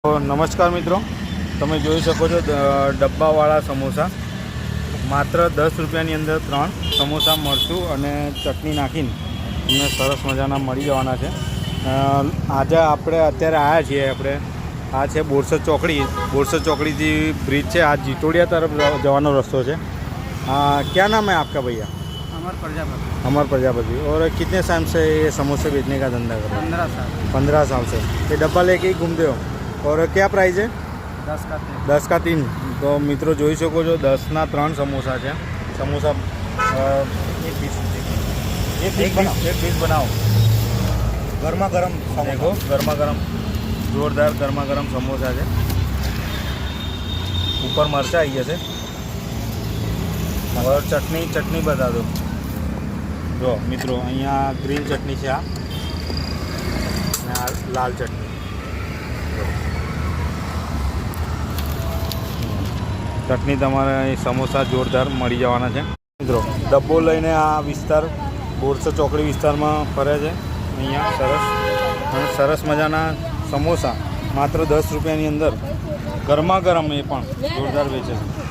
તો નમસ્કાર મિત્રો, તમે જોઈ શકો છો ડબ્બાવાળા સમોસા માત્ર 10 રૂપિયાની અંદર 3 સમોસા મરચું અને ચટણી નાખીને તમને સરસ મજાના મળી જવાના છે. આજે આપણે અત્યારે આવ્યા છીએ. આ છે બોરસદ ચોકડીથી બ્રિજ છે. આ જીતોડિયા તરફ જવાનો રસ્તો છે. क्या नाम है आपका भैया? अमर प्रजापति. और कितने टाइम से ये समोसे बेचने का धंधा कर रहे हैं? 15 साल से. ये डब्बा लेके ही घूमते हो? और क्या प्राइस है? 10 का 3. तो मित्रों જોઈ શકો છો 10ના 3 સમોસા છે. સમોસા એક પીસ બનાવો. ગરમા ગરમ દેખો, ગરમા ગરમ જોરદાર ગરમા ગરમ સમોસા છે. ઉપર મરચાં આવી જશે. और चटनी बता दो. जो मित्रों अँ ग्रीन चटनी है, आ लाल चटनी. चटनी तमारे समोसा जोरदार मળી જવાના છે. મિત્રો ડબ્બો લઈને આ વિસ્તાર બોરસદ ચોકડી વિસ્તારમાં ફરે છે. અહીંયા સરસ મજાના સમોસા માત્ર 10 રૂપિયાની અંદર ગરમા ગરમ એ પણ જોરદાર વેચે છે.